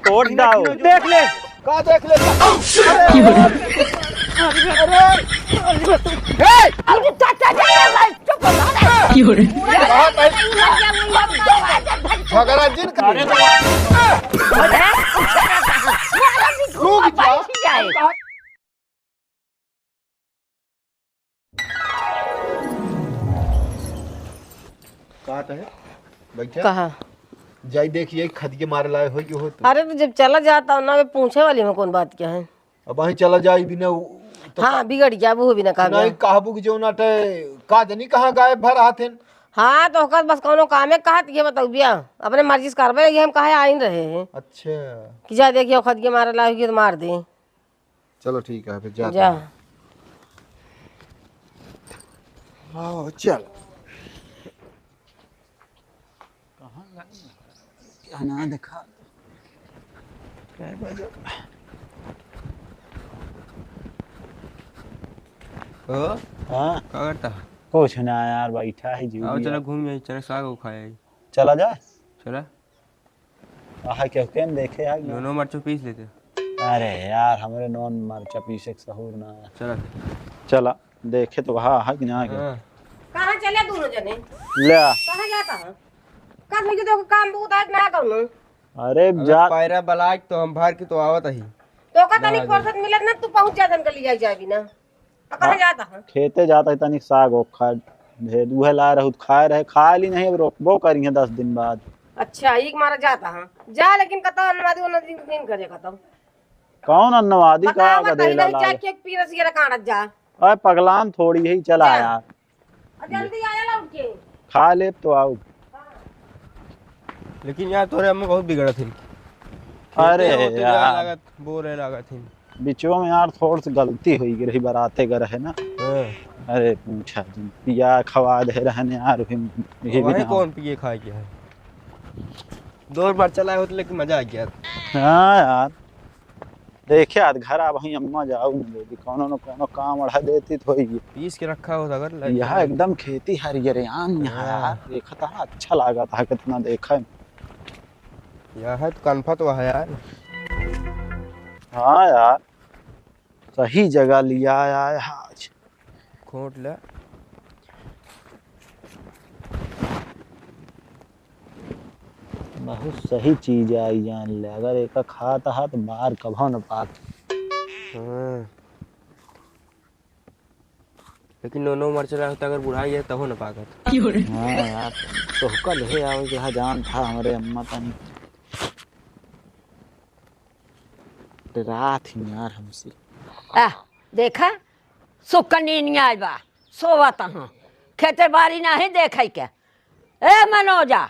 तोड़ दाओ देख ले का देख ले झगड़ा जिन कहा जाई देखिए खदिये मारे लाए हो हो तो। अरे तो जब चला जाता हूँ ना मैं पूछे वाली हूँ कौन बात क्या है। अब वहीं चला जाई बिना तो हाँ बिगड़ गया वो भी ना कहा नहीं कहबू कि जो नाटे का जनी कहाँ गायब भर आथे। हाँ तो होकर बस कौनो काम है कहा ये बताओ भैया अपने मर्जी से कार्रवाई ये हम कहा आइन रहे हैं। अच्छा कि जा देखिए खदिये मारे लाए तो मार दे। चलो ठीक है फिर जा चल क्या ना दिखा हाँ क्या करता कुछ ना यार बैठा है जी। आओ चला घूम जाए चला साग खाए चला जाए चला क्यों केम देखे यार दोनों मर्चो पीस लेते। अरे यार हमारे नॉन मर्चा पीसे सहूर ना चला चला देखे तो वहाँ है कि ना कहाँ चले दोनों जने ले कहाँ जाता है कल के तो काम बहुत है ना करूँ। अरे जा पायरा बलाक तो हम भर के तो आवत ही तो का तनिक फुर्सत मिलत ना तू पहुंच जा दन के लिए जाबी ना कहाँ जाता है खेते जाता है तनिक साग खा भेद उहे ला रहे खाए रहे खा ली नहीं रोकबो करिए 10 दिन बाद। अच्छा एक मारा जाता है जा लेकिन कता नवादी वो दिन करे कता कौन अन्नवादी का गदेला ला जाके पीरस ये काटत जा। ओए पगलान थोड़ी ही चला यार जल्दी आया लौट के खा ले तो आओ। लेकिन यार तोरे हम बहुत बिगड़ा थी। अरे यार लागत बोरे लागत थी बिचो में यार थोड़ी सी गलती हुई रही बराते गर है ना। अरे पूछा जी पिया खवा दे रहने यार ये भी कौन पिए खाए क्या है 2 बार चलाए होते लेकिन मजा आ गया। हाँ यार देखे आज घर आ वही अम्मा जाओ दे कोनो न कोनो काम अढ़ा देती तो पीस के रखा होता अगर यहाँ एकदम खेती हरियाण यहाँ यार देखा था अच्छा लगा था कितना देखा यहाँ तो कन्फा तो है यार। हाँ यार सही जगह लिया यार आज खोट ले बहुत सही चीज आई जान ले अगर एक खाता है तो बाहर कभो न पात। लेकिन नो मर चला होता अगर बुढ़ाई है तब हो न पागत। हाँ यार तो कल है आओ जहाँ जान था हमारे अम्मा तनी रात ही यार हमसे देखा सुकनी नहीं आए बा सोवा तहाँ खेते बारी ना ही देखे के ए मनोजा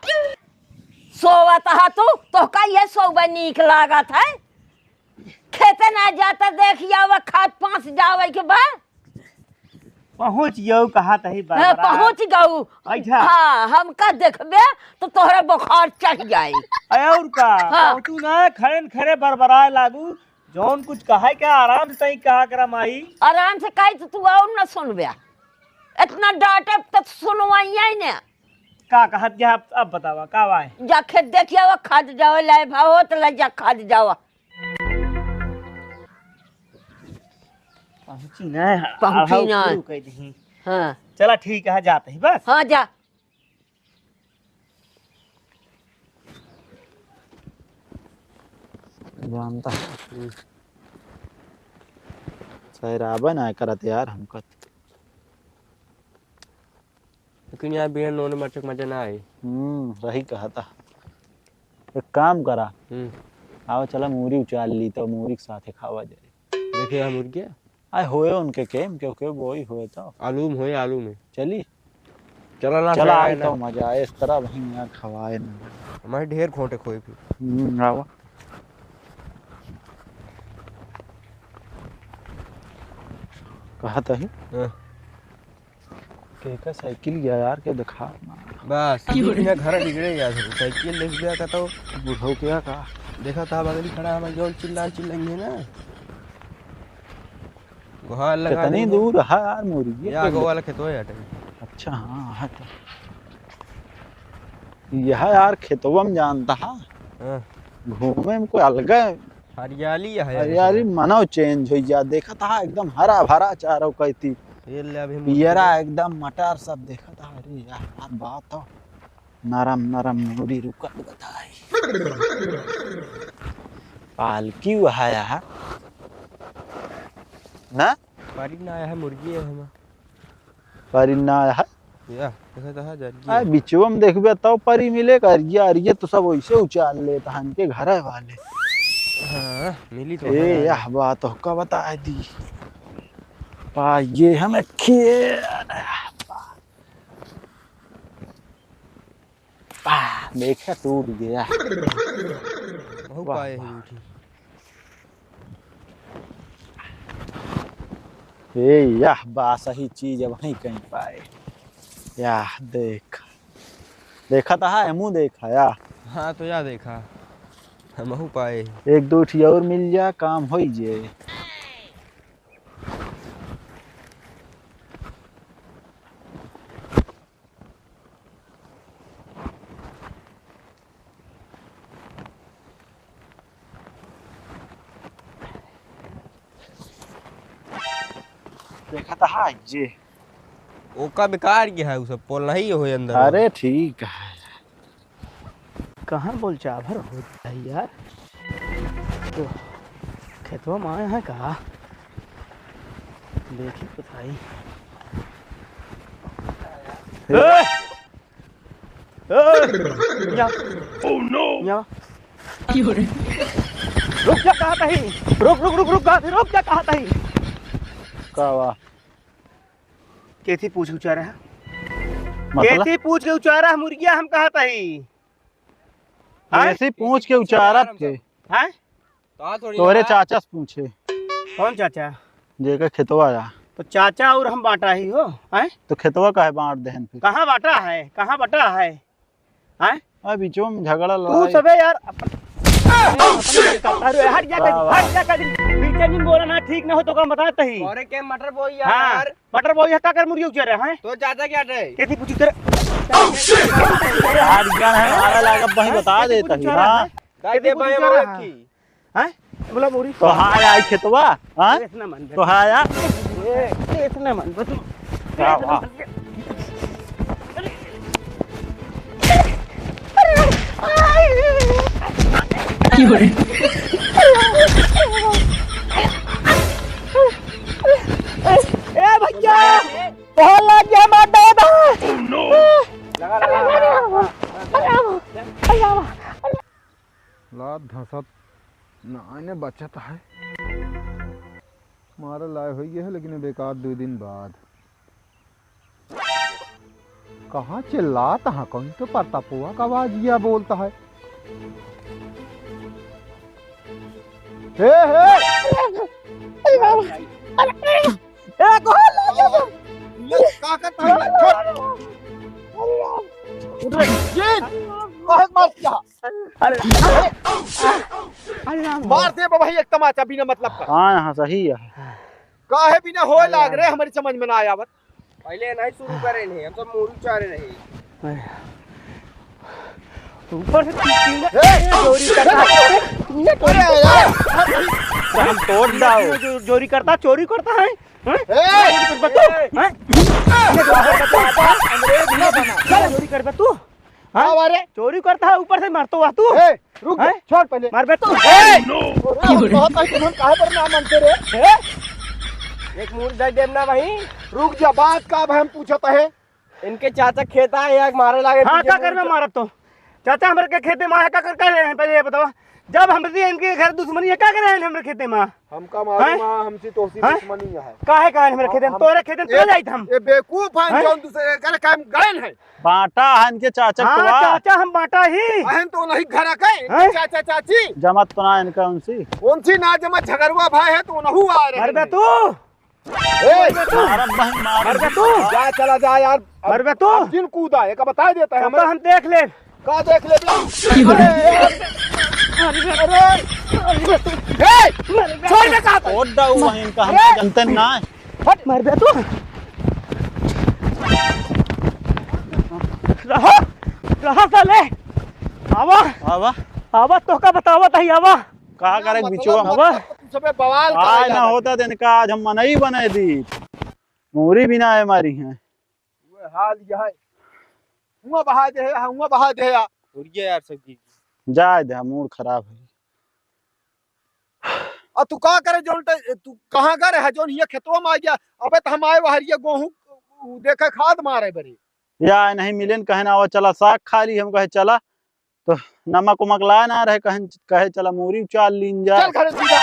सोवा तहा तो का ये सोवा नीक लागत है खेते ना जाता देखिया वह खाद 5 जावे के बाद पहुँच गयो कहा तही पहुँच गऊ। हाँ हम का देखबे तो तोहरे बुखार चढ़ जाए और का हाँ। तू ना खड़े खड़े बरबराए लागू जौन कुछ कहा क्या आराम से ही कहा करा माई आराम से कही तो तू और न सुनबे इतना डांटे तो सुनवाइया ने का कहत क्या अब बतावा का वाए जा खेत देखिया वो खाद जाओ लाए भाव तो ला जा खाद जाओ पहुंची ना पहुंची ना कह दी। हाँ चला ठीक है जाते ही बस हाँ जा जानता सहराबा ना करत यार हमका लेकिन यार बिना नोने मरचक मजा ना आए। रही कहा था एक काम करा आओ चला मूरी उचाल ली तो मूरी के साथ खावा जाए देखे हम मुर्गे आए होए उनके केम क्योंकि वो ही हुए तो आलू में होए आलू में चली चला ना चला आए तो मजा आए इस तरह वहीं यार खवाए ना हमारे ढेर खोटे खोए फिर आओ कहा था ही के साइकिल गया यार के दिखा बस मेरा घर बिगड़े गया था साइकिल ले गया था बुढ़ऊ क्या कहा देखा था बगली खड़ा हमारे जो चिल्लाएंगे ना गुहार लगा कितनी दूर है यार मुर्गी या गो वाला खेत है अच्छा हाँ है तो यह यार खेतवा में जानता है हाँ, घूमे में कोई अलग हरियाली है हरियाली मनो चेंज हो जा देखा था एकदम हरा भरा चारों कहती ये ले अभी पियरा एकदम मटर सब देखा था। अरे यार बात तो नरम नरम मूरी रुकत बताई पालकी हुआ है यार ना पारी ना आया है मुर्गी है हम परिना है या देखा था आ जर्गी बिचवा में देखबे तब परी मिले कर ये तो सब वैसे उचाल लेता हन के घर है वाले हाँ मिली तो ए है। यह बात हो का बता दी पा ये हमें खेल पा देखा टूट गया बहु वाह, पाए वाह। है उठी ए यह बा सही चीज अब नहीं कहीं पाए याह देखा था मुँह देखा या हाँ तो या देखा हम बहु पाए एक दो ठी और मिल जा काम हो जे देखा था जे ओका बेकार गया है उ सब पोल नहीं हो अंदर अरे ठीक है कहाँ बोल चाभर हो जाए यार तो खेतवा में आए हैं कहा देखी बताई रुक जा कहा था ही रुक जा कहा था ही का वाह कैसी पूछ उचारा है मतलब कैसी पूछ के उचारा है मुर्गिया हम कहा था ही ऐसे पूछ के उचारत के हैं तोरे चाचा से पूछे कौन चाचा जेकर खेतवा आ तो चाचा और हम बांटा ही हो हैं तो खेतवा का है बांट देहन फिर कहाँ बांटा है कहाँ बटा है हैं आ बीचों में झगड़ा तू लड़ाई सबे यार अरे हट जा कर पीछे नहीं बोला ना ठीक ना हो तो काम बताता ही और के मटर बोई हाँ यार मटर बोई है का कर मुर्गी उचर रहे हैं तो चाचा क्या रे कैसी पूछी तेरे यार ज्ञान है हमारा लागा वही बता देता ही हां गाय दे बाय की हैं बोला मुर्गी तो हां आई खेतवा हां इतना मन तो हां यार इतना मन बस क्या वाह ए भैया बहुत लग गया मार दे लात धसत ना आने बचत है मारा लाए हुई है लेकिन बेकार 2 दिन बाद कहाँ चिल्लाता है कहीं तो पता पुआ का आवाजिया बोलता है हे का करता है छोड़ ये बहुत मार दिया मार दे भाई एक तमाचा बिना मतलब का हां हां सही है काहे बिना होए लाग रहे हमारी समझ में ना आया आवत पहले नहीं शुरू करे नहीं हम तो मुर्गी चारे नहीं ऊपर से चोरी करता हम तोड़ दाओ चोरी करता है चोरी कर बे तू अरे चोरी करता है ऊपर से मारतो हुआ तू रुक हैं? छोड़ पहले मार बे तू बहुत तुम काहे पर ना मानते रे एक मुर्गी दे देना भाई रुक जा बात का अब हम पूछत है इनके चाचा खेता है या मारे लागे हाँ क्या करना मारब तो चाचा हमारे के खेते में क्या कर रहे हैं पहले ये बताओ जब हमसे इनके घर दुश्मनी है क्या कर रहे हैं हमारे खेते में हमका मालूम है हमसे तोसी हैं? दुश्मनी है काहे का हमारे खेते में तोरे खेते में तो जाइत हम ये बेवकूफ है हैं? जो दूसरे कर काम गायन है बांटा हन के चाचा हाँ को चाचा हम बांटा ही अहन तो नहीं घर के हैं? चाचा चाची जमत तो ना इनका उनसी कौन सी ना जमा झगड़ुआ भाई है तो नहु आ रहे मर बे हैं। तू ए, मारब बहन मर मार बे तू जा चला जा यार मर बे तू जिन कूदा है का बता देता है हमका हमें हम देख ले का देख ले छोड़ दे कहा तोड़ दाओ वहीं का हम जनते ना मर बे तू कहाँ साले आवा आवा आवा तो का बतावा तही आवा का करे बिचवा आवा सबे बवाल आज ना होता दिन का आज हम मनई बने दी मूरी बिना है हमारी है हाल यह है हुआ बहा दे हुआ बहा दे और ये यार सब की जाए दे मूड खराब है और तू का करे जोन तू कहां करे है जोन ये खेतवा में आ गया अबे तो हम आए बाहर ये गेहूं देखे खाद मारे बरे या नहीं मिलन कहे ना वो चला साग खा ली हम कहे चला तो नमक उमक ला ना रहे कहे चला मूरी उचाल लीन जा चल घरे सीधा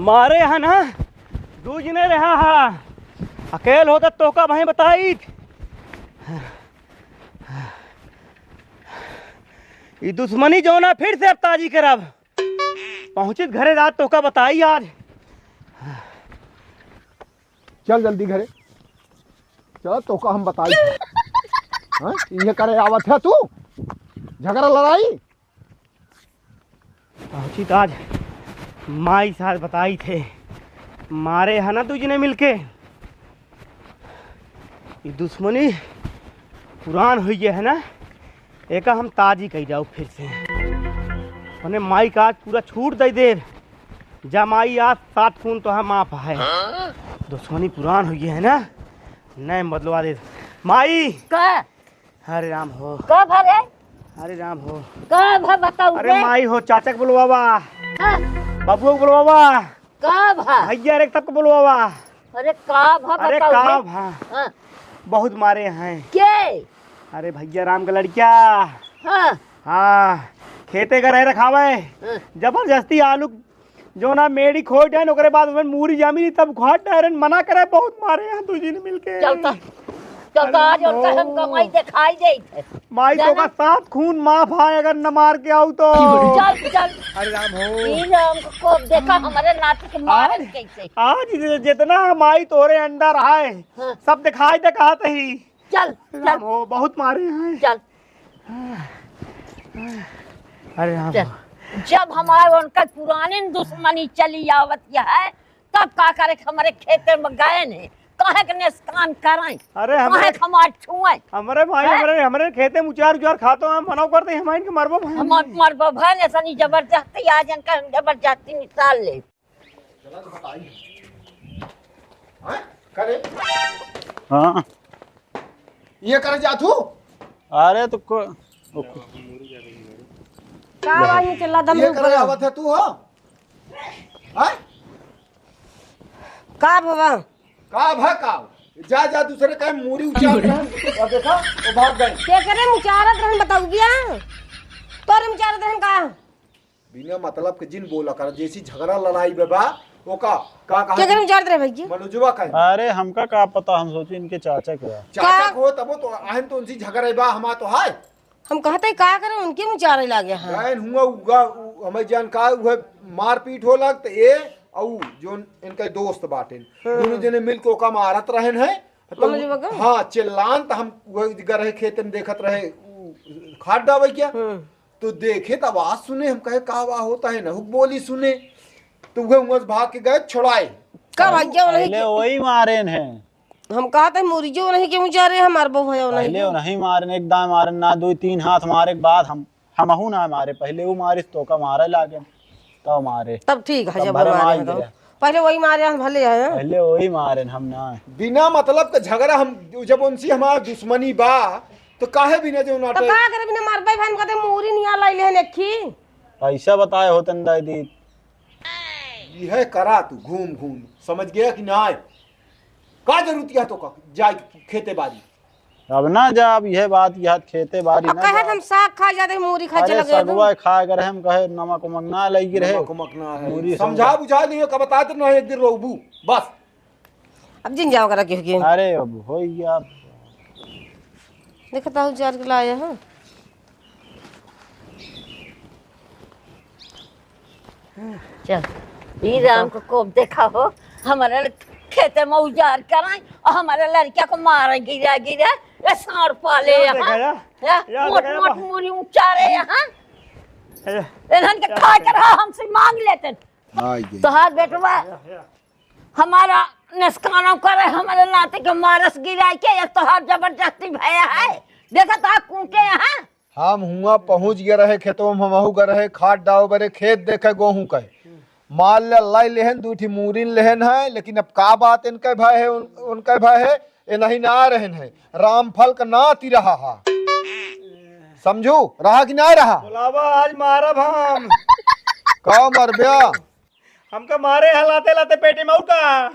मारे है ना दूज ने रहा है अकेल होता तो का भाई बताई ये दुश्मनी जो ना फिर से अब ताजी करब पहुंचित घरे रात तो का बताई आज चल जल्दी घरे चल तो का हम बताई हां ये करे आवत है तू झगड़ा लड़ाई पहुंचित आज माई साथ बताई थे मारे है ना तुझने मिलके ये दुश्मनी पुरान हुई है ना एक हम ताजी कही जाओ फिर से उन्हें माई का आज पूरा छूट दे दे जा माई आज 7 खून तो है माफ है दुश्मनी पुरान हुई है ना नहीं बदलवा दे माई का हरे राम हो का भरे हरे राम हो का भ बताऊ अरे माई हो चाचा को बुलवावा बाबू को बुलवावा का भ भैया रे तक को बुलवावा अरे का भ अरे बताऊ का हाँ। भा बहुत मारे हैं के अरे भैया राम का लड़किया हाँ हाँ खेते का रह रखावे जबरदस्ती आलू जो ना मेरी खोट है ओकरे बाद उसमें मूरी जामी तब घाट डायरन मना करे बहुत मारे हैं तुझी ने मिलके चलता चलता आज उनका हम कमाई दिखाई दे थे माई तो का 7 खून माफ है अगर न मार के आऊ तो चल चल अरे राम हो ई राम को देखा हमारे नाती के मारे कैसे आज जितना माई तोरे अंदर आए हाँ। सब दिखाई दे कहा ही चल राम चल हो बहुत मारे हैं चल अरे राम चल। हो जब हमारे उनका पुरानी दुश्मनी चली आवत है तब का करे हमारे खेत में गए ने काहे के निस्कान कराई अरे काहे हमार छुए हमारे भाई हमारे खेते में उचार करते हैं मनाव करते हैं हमारे मरबो भाई हमार मरबो भाई ने सनी जबरदस्ती आज इनका जबरदस्ती निकाल ले करे हाँ ये करे जा तू अरे तो का आवाज में चिल्ला दम ये ऊपर करे आवत है तू हो हां का बाबा का भा का जा जा दूसरे का मूरी उचाल और देखा वो भाग गए के करे मुचारत रहन बताऊ बिया तोरे मुचारत रहन का बिना मतलब के जिन बोला कर जैसी झगड़ा लड़ाई बेबा वो का के करे मुचारत रहे भैया मनुजुआ का अरे हमका का पता हम सोचे इनके चाचा के हैं। चाचा को तब तो आहन तो उनसी झगड़ा बा हमा तो है हम कहते का करे उनके मुचारे लागे हां गायन हुआ उगा हमें जानकार हुए मारपीट हो लग त ए औ जो इनके दोस्त बाटे दोनों जने मिल के ओका मारत रहन है मनुजुआ का? हां चिल्लान त हम गए खेत में देखत रहे खाद डावे क्या तो देखे त आवाज सुने हम कहे का आवाज होता है ना हुक बोली सुने तो वह उंगस भाग के गए छुड़ाए का भैया नहीं पहले वही मारे हैं हम कहते मुरीजो नहीं के मुचारे हमार बो भयो नहीं पहले वो नहीं मारे एकदम मारे ना 2-3 हाथ मारे के बाद हमहू ना मारे पहले वो मारिस तो का मारे लागे तब मारे तब ठीक है तब जब भरम मारे आई तो गया। पहले वही मारे हम भले है पहले वही मारे हम ना बिना मतलब के झगड़ा हम जब उनसी हमारा दुश्मनी बा तो काहे बिना जो तो नाटे का करे बिना मारबे भाई कहते मूरी निया लाई ले नेखी पैसा बताए होतन दादी यह करा तू घूम घूम समझ गया कि ना का जरूरत है तो का जाए खेते बाड़ी अब ना जा अब यह बात यह खेते बारी अब ना कहे जा। हम साग खा जाते मूरी खा अरे लगे सगुआ खा कर हम कहे नमक उमक ना लगी रहे मकना मूरी है समझा बुझा नहीं का बता तो नहीं एक दिन रोबू बस अब जिन जाओ करा के अरे अब हो गया देखता हूँ 4 किलो आया है चल ई राम को कोप देखा हो हमारे खेते में उजाड़ कराए और हमारे लड़किया को मारे गिरा गिरा ये सांड पाले यहाँ मोट मोट मूरी उचारे यहाँ इन्हन के खा कर हमसे मांग लेते तो हाथ बेटवा हमारा निस्कानो करे हमारे नाते के मारस गिराई के एक तो हाथ जबरदस्ती भया है। देखा तो आप कूटे यहाँ हम हुआ पहुंच गए रहे खेतों में, हमहू गए रहे खाद डाव बरे खेत देखे गेहूं के माल लाई लेहन दूठी मूरिन लेहन है, लेकिन अब का बात इनके भाई है उनके भाई है ये नहीं ना रहन है रामफल का नाती रहा है, समझू रहा कि नहीं रहा। बुलावा आज मारब हम का मर बया हमका मारे हलाते लाते पेटे में उठा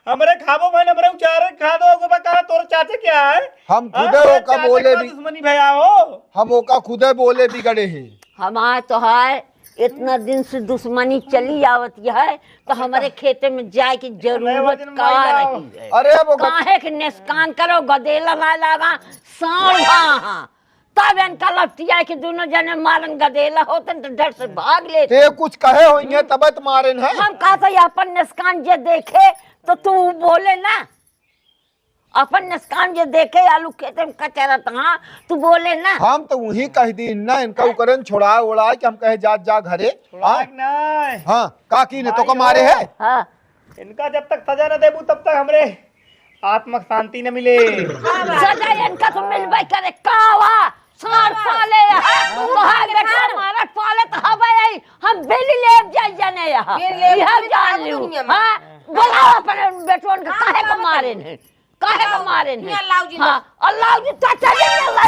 हमरे खाबो भाई हमरे उचारे खा दो को बता तोर चाचे क्या है। हम खुदे ओका बोले भी दुश्मनी भैया हो, हम ओका खुदे बोले बिगड़े ही। हमारे तो है इतना दिन से दुश्मनी चली आवत है तो हमारे खेते में जाए की जरूरत का रही है। अरे वो काहे के निस्कान करो गदेला ना लगा सांभा तब इनका लपटिया कि दोनों जने मारन गदेला होते तो डर से भाग लेते। ते कुछ कहे होंगे तब मारे है। हम कहा था अपन निस्कान जे देखे तो तू बोले ना, अपन निस्कान जे देखे आलू खेते में कचरा था तू बोले ना। हम तो वही कह दी ना इनका उकरन छोड़ा उड़ा कि हम कहे जा घरे। हाँ काकी ने तो का मारे है। हाँ इनका जब तक सजा न देबू तब तक हमरे आत्मक शांति न मिले। सजा इनका तो मिलबे करे कावा सार पाले तो हां बेटा हमारा पाले तो हवे हम बिल ले जाए जाने यहां यह जान लियो। हां बुलाओ अपने बेटों का काहे को मारे ने काहे को मारे ने। हां अल्लाह जी चाचा जी अल्लाह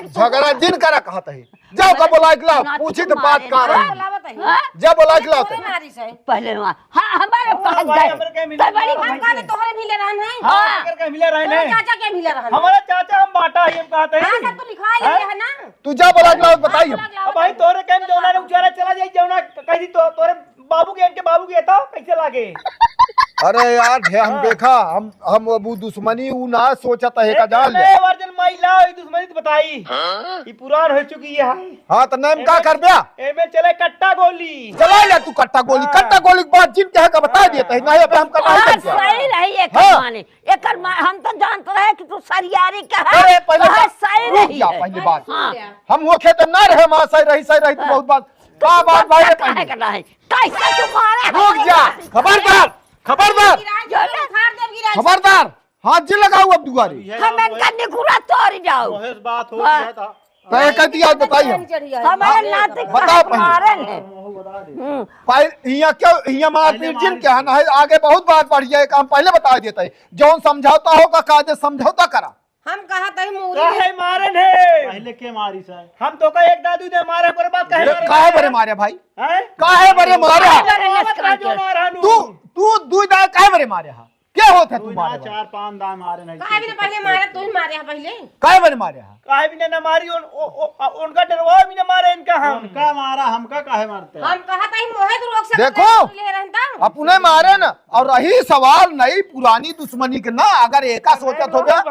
झगड़ा जिन करा कहत है जाओ का बोला इकला पूछी तो बात कर जा बोला इकला पहले हां हमारे पास गए तो बड़ी बात का तोहरे भी ले रहन है। हां करके मिले रहने चाचा के भी ले रहन हमारा चाचा हम बाटा ही हम कहते हैं। हां तो लिखा है ना तू जा बोला इकला बताइए। अब भाई तोरे केम जौना ने उचारा चला जाई जौना कह दी तो तोरे बाबू के इनके बाबू के तो कैसे लागे। अरे यार हम देखा हम अबू दुश्मनी उ ना सोचता है का जान ले वर्जन महिला दुश्मनी तो बताई ये पुरान हो चुकी है। हाँ तो नाम का कर दिया एमे चले कट्टा गोली चला ले तू कट्टा गोली के बाद जिन कहे का बता दिए थे नहीं अबे हम करना है क्या सही रही है हाँ। माने एकर हम तो जानते रहे कि तू सरियारी का है। अरे पहले सही रुक रही जा है। पहली बात हाँ। हम वो खेत ना रहे मां सही रही तो बहुत बात का बात भाई काहे करना है कैसे तू मारे रुक जा खबरदार हाथ जी लगाओ अब दुआरी हम इनका निकुरा तोड़ जाओ बहुत बात हो गया था। तय कहती आज बताइए हमारे नाते बताओ पहले। मारे ने हिया क्यों हिया मारपीट जिन क्या है आगे बहुत बात बढ़ जाए हम पहले बता देते हैं जौन समझौता होगा कायदे समझौता करा। हम कहा था मूरी काहे मारन है पहले के मारी साहब हम तो का एक दादू ने मारे पर बात काहे बरे मारे भाई हैं काहे बरे मारे जो मारन तू दू दा काहे बरे मारे हा क्या होत है तू मारे 4-5 दाम मारे नहीं काहे भी पहले मारे तू ही मारे पहले काहे बरे मारे हा काहे भी ने मारी उनका डरवा भी ने मारे इनका हम उनका मारा हमका काहे मारते हम कहा था मोहे तो रोक सकते देखो ले रहता अपने मारे ना और रही सवाल नई पुरानी दुश्मनी के ना अगर एका सोचत हो गया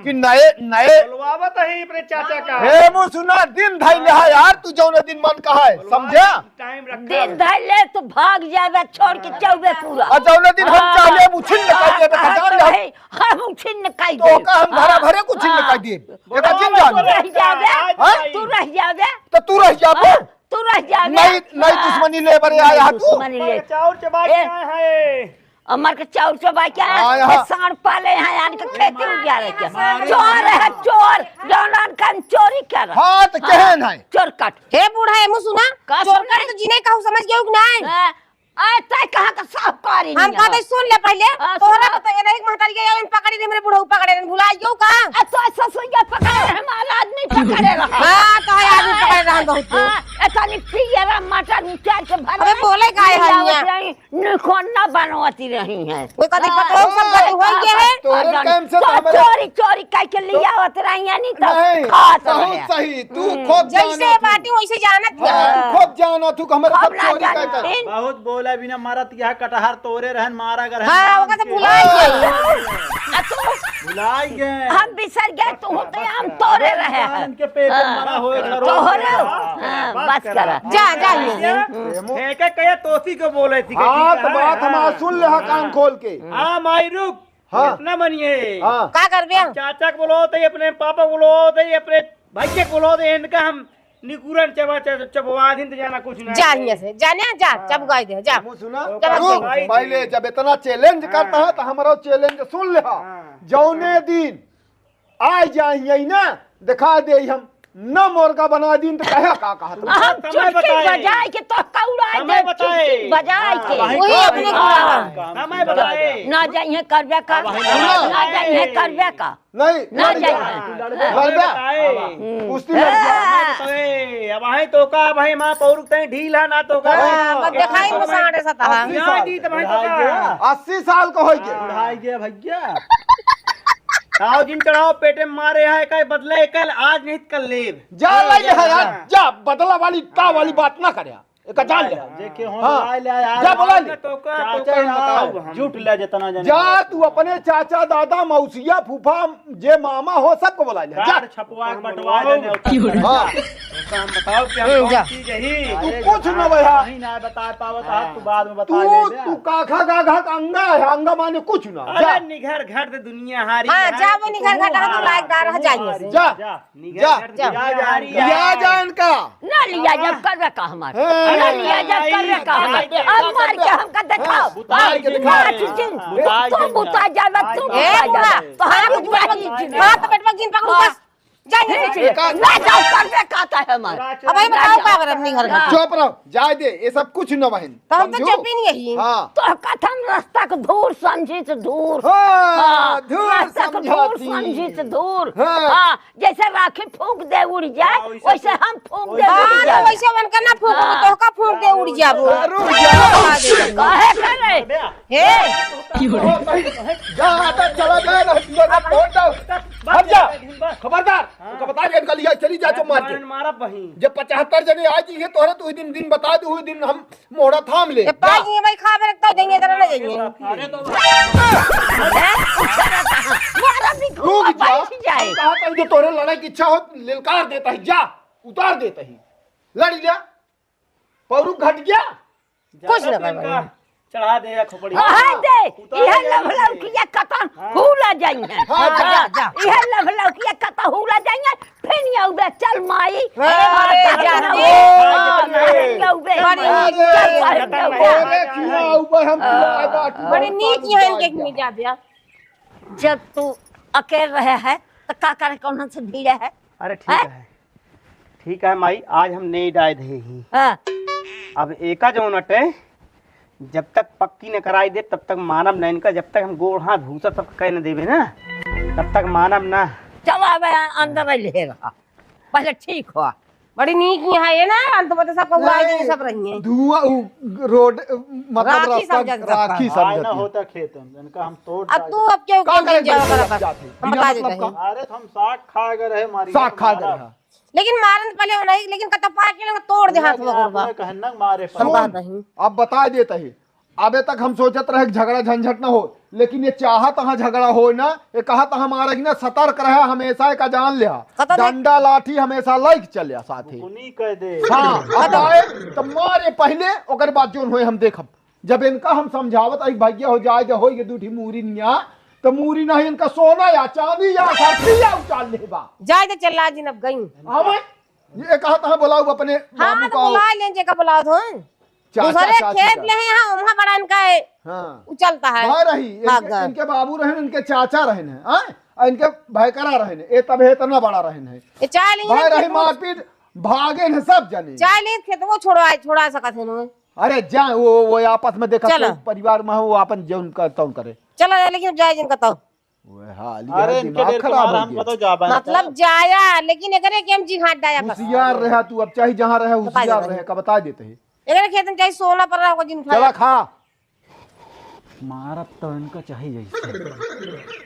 कि नए बोलवावत है अपने चाचा का हे मु सुना दिन धाई ले है यार तू जौने दिन मन कहा है समझा टाइम रख दिन धर ले तो भाग जावे छोड़ के चौबे पूरा और जौने दिन हम चाहे मुछिन कर दे का जान ले हम छिन्न काई तो का हम घरा भरे कुछ छिन कर दे एका जिन जान रह जावे तू रह जावे तो तू रह जाबो तू रह जावे नई दुश्मनी ले बरे आया तू दुश्मनी ले चाउर चबा के है अमर के चाउर चबा क्या यहाँ। सांड पाले हैं यानी के खेती में क्या रहे क्या चोर है चोर जौनान का चोरी कर हाँ तो कहन है चोर कट हे बूढ़ा है मु सुना का चोर सुना? कर तो जिने कहू समझ गयो कि नहीं आए तय कहां का साफ कारी हम कहते सुन ले पहले हाँ, तोहरा सुना। तो ये नहीं महतारी के इन पकड़ी दे मेरे बूढ़ा पकड़े ने भुला गयो का तो ऐसा सुइया पकड़े हमारा आदमी पकड़े रहा हां तो है आदमी पकड़े रहन बहुत एतनी पियरा मटर निचार के भर अबे बोले काहे हनिया निकोना बनवाती रही है कोई कदी पकड़ो सब गई हो गए है तोरे टाइम से तो हमारे चोरी चोरी काई के लिया आवत रही है नहीं तो नहीं खात बहुत रहे सही तू खूब जैसे बाटी वैसे जानत है खूब जाना तू हमारे सब हम ना चोरी कर जानते बहुत बोला बिना मारत यह कटहर तोरे रहन मारा कर हां ओका से भुला गई भुलाई गए हम बिसर गए तू तो हम तोरे रहे हैं इनके पेट में मरा होए तोरे बस करा जा एक कहे तोसी को बोले थी हाँ तो बात हम सुन ले कान खोल के हां माई रुक हाँ। इतना बनिए हाँ का करबे चाचा को बोलो तो अपने पापा को बोलो तो अपने भाई के बोलो तो इनका हम निकुरन चबा चबवा दिन तो जाना कुछ ना जा यहाँ से जाने जा चब गाय दे जा मुँह सुना चलो, रुक, पहले जब इतना चैलेंज करता है तो हमारा चैलेंज सुन ले जौने दिन आ जाइए ना दिखा दे हम न मुर्गा बना दिन तो कहे का कहा तुम हम समय चुटकी बताए। बजाए के तो कौड़ा समय दे बताए। चुटकी बजाए के वही अपने को समय बताए ना जाइए करबे का ना जाइए करबे का नहीं ना लड़ जा। जाइए लड़ जा। बताए कुश्ती लड़ जा। बताए अब वहीं तो का भाई मां पौरुक तई ढील है ना तो का बस दिखाई को साढ़े सता यहाँ दी तो भाई तो का 80 साल का हो गया बढ़ाई गया भैया आओ जिन चढ़ाओ पेटे में मारे है कल बदले कल आज नहीं कल लेब जा ले है यार जा बदला वाली ता वाली बात ना करे एक जान ले देखे हो हाँ। ले आया जा बोला ले तो का चाचा ना झूठ ले जितना जाने जा तू अपने चाचा दादा मौसिया फूफा जे मामा हो सबको बुला ले जा कार्ड छपवा के बंटवा देने हाँ काम बताओ क्या कौन जा। चीज है ही तू कुछ न भैया नहीं ना बता पावत है तू बाद में बता तू दे तू काखा गाघा का अंगा है अंगा माने कुछ ना जा अरे निघर घर से दुनिया हारी हाँ है। जा वो निकल घटा तो लायकदार है जाइए से जा जा निघर घर से जा। दुनिया हारी है। लिया जा इनका ना लिया जब करबे का हमारे हाँ। ना लिया जब करबे का हमारे अब मार के हमका दिखाओ बुताई के दिखा। तू बुता जावे तू ए बुता बुआ जावे तो हाँ हम कुछ हाँ तो पेट में गिन पकड़ू बस जाइए से ना जाओ करबे का है हमारे अब भाई बताओ क्या कर अपनी घर का चुप रहो जाए दे ये सब कुछ न बहन तो हम तो समझो? चुप ही नहीं यही हाँ तो कथम रास्ता को दूर समझी तो दूर हाँ धूर रास्ता को दूर समझाती समझी तो दूर हाँ। हाँ जैसे राखी फूंक दे उड़ जाए वैसे हम फूंक दे उड़ हाँ जाए वैसे मन करना फूक तो का फूक दे उड़ जाबो रुक जा काहे करे हे जा आता चला जाए ना फोन डाल हट जा खबरदार उनका बता दे इनका लिया चली जा तुम मार के मारा बही जब 75 जने आ जाइए तोहरे तो दिन दिन बता दो दिन हम मोहरा थाम ले ये पाँच ये भाई खा के रखता देंगे इधर ना जाइए अरे तो मारा भी रुक घूमा जा बैठ जाए कहा था जो तोरे लड़ाई की इच्छा हो ललकार देता है जा उतार देता ही लड़ लिया पौरुक घट गया कुछ ना कर चढ़ा देगा खोपड़ी हां दे यह लभलव किया कतन हुला जाइए हाँ, जा, जा। यह लभलव किया कतन हुला जाइए फिर यौबे चल माई अरे जाते अरे खिया ऊपर हम खिलाए बाटी बड़ी नीक यहाँ इनके मिल जा दिया जब तू अकेले रहे है तो का करे कौन से भीड़े है अरे ठीक है माई आज हम नहीं डाय दे ही हां अब एका जो नटे जब तक पक्की न कराई दे तब तक मानव न इनका जब तक हम गोड़ हाथ भूसा सब कह न देवे ना तब तक मानव ना चलो अब अंदर ही लेगा पहले ठीक हुआ बड़ी नीक यहाँ है ना अंत में तो सब कौआ देंगे सब रही हैं धुआं रोड मतलब राखी रास्ता समझ सकता। राखी आय ना समझती होता खेत में इनका हम तोड़ अब तू अब क्यों का करे जाओ बच्चे कर जाते? हम बिना बता मतलब देते हैं का? अरे तो हम साग खा गए रहे मारी साग खा गया लेकिन मारन तो पहले नहीं लेकिन कतपा के लगा तोड़ दे हाथ में गुरबा कहना मारे हम बात नहीं अब बता देता है अबे तक हम सोचत रहे कि झगड़ा झंझट ना हो लेकिन ये चाहत हाँ झगड़ा हो ना ये कहा था हमारा ना सतर्क रहे हमेशा का जान लिया कतौ नहीं। डंडा लाठी हमेशा लाइक चलिया साथ ही उन्हीं कह दे हाँ अब आए तो मारे पहले ओकर बाद जोन होए हम देखब जब इनका हम समझावत आई भैया हो जाए जो हो ये दूठी मूरी निया तो मूरी नहीं इनका सोना या चांदी या साथी या उचाल लेबा जाए तो चल आज अब गई अब ये कहा था बुलाऊ अपने हाँ बाबू तो को बुला लें जे का बुलाओ तो चाचा दूसरे चाची खेत का। ले हैं हाँ वहाँ बड़ा इनका है हाँ उचलता है भाई रही हाँ, इनके, घर। इनके बाबू रहन इनके चाचा रहन है और इनके भयकरा रहन है ये तब है इतना बड़ा रहन है ये चाय नहीं भाई रही मारपीट भागे हैं सब जने चाय नहीं खेत वो छोड़ा सकत है ना अरे जा वो आपस में देखा चलो। कोई परिवार में वो अपन जो उनका तौन करे चलो लेकिन जाए जिनका तो वो हाल अरे इनके देर तुम्हारा हम तो जा पाए मतलब जाया लेकिन एकरे के हम जी घाट डाया बस होशियार रहा तू अब चाहे जहाँ रहे होशियार देते रहे का बता देते हैं एकरे खेत में चाहे सोना पर रहा जिन चला खा मारब तो इनका चाहिए जैसे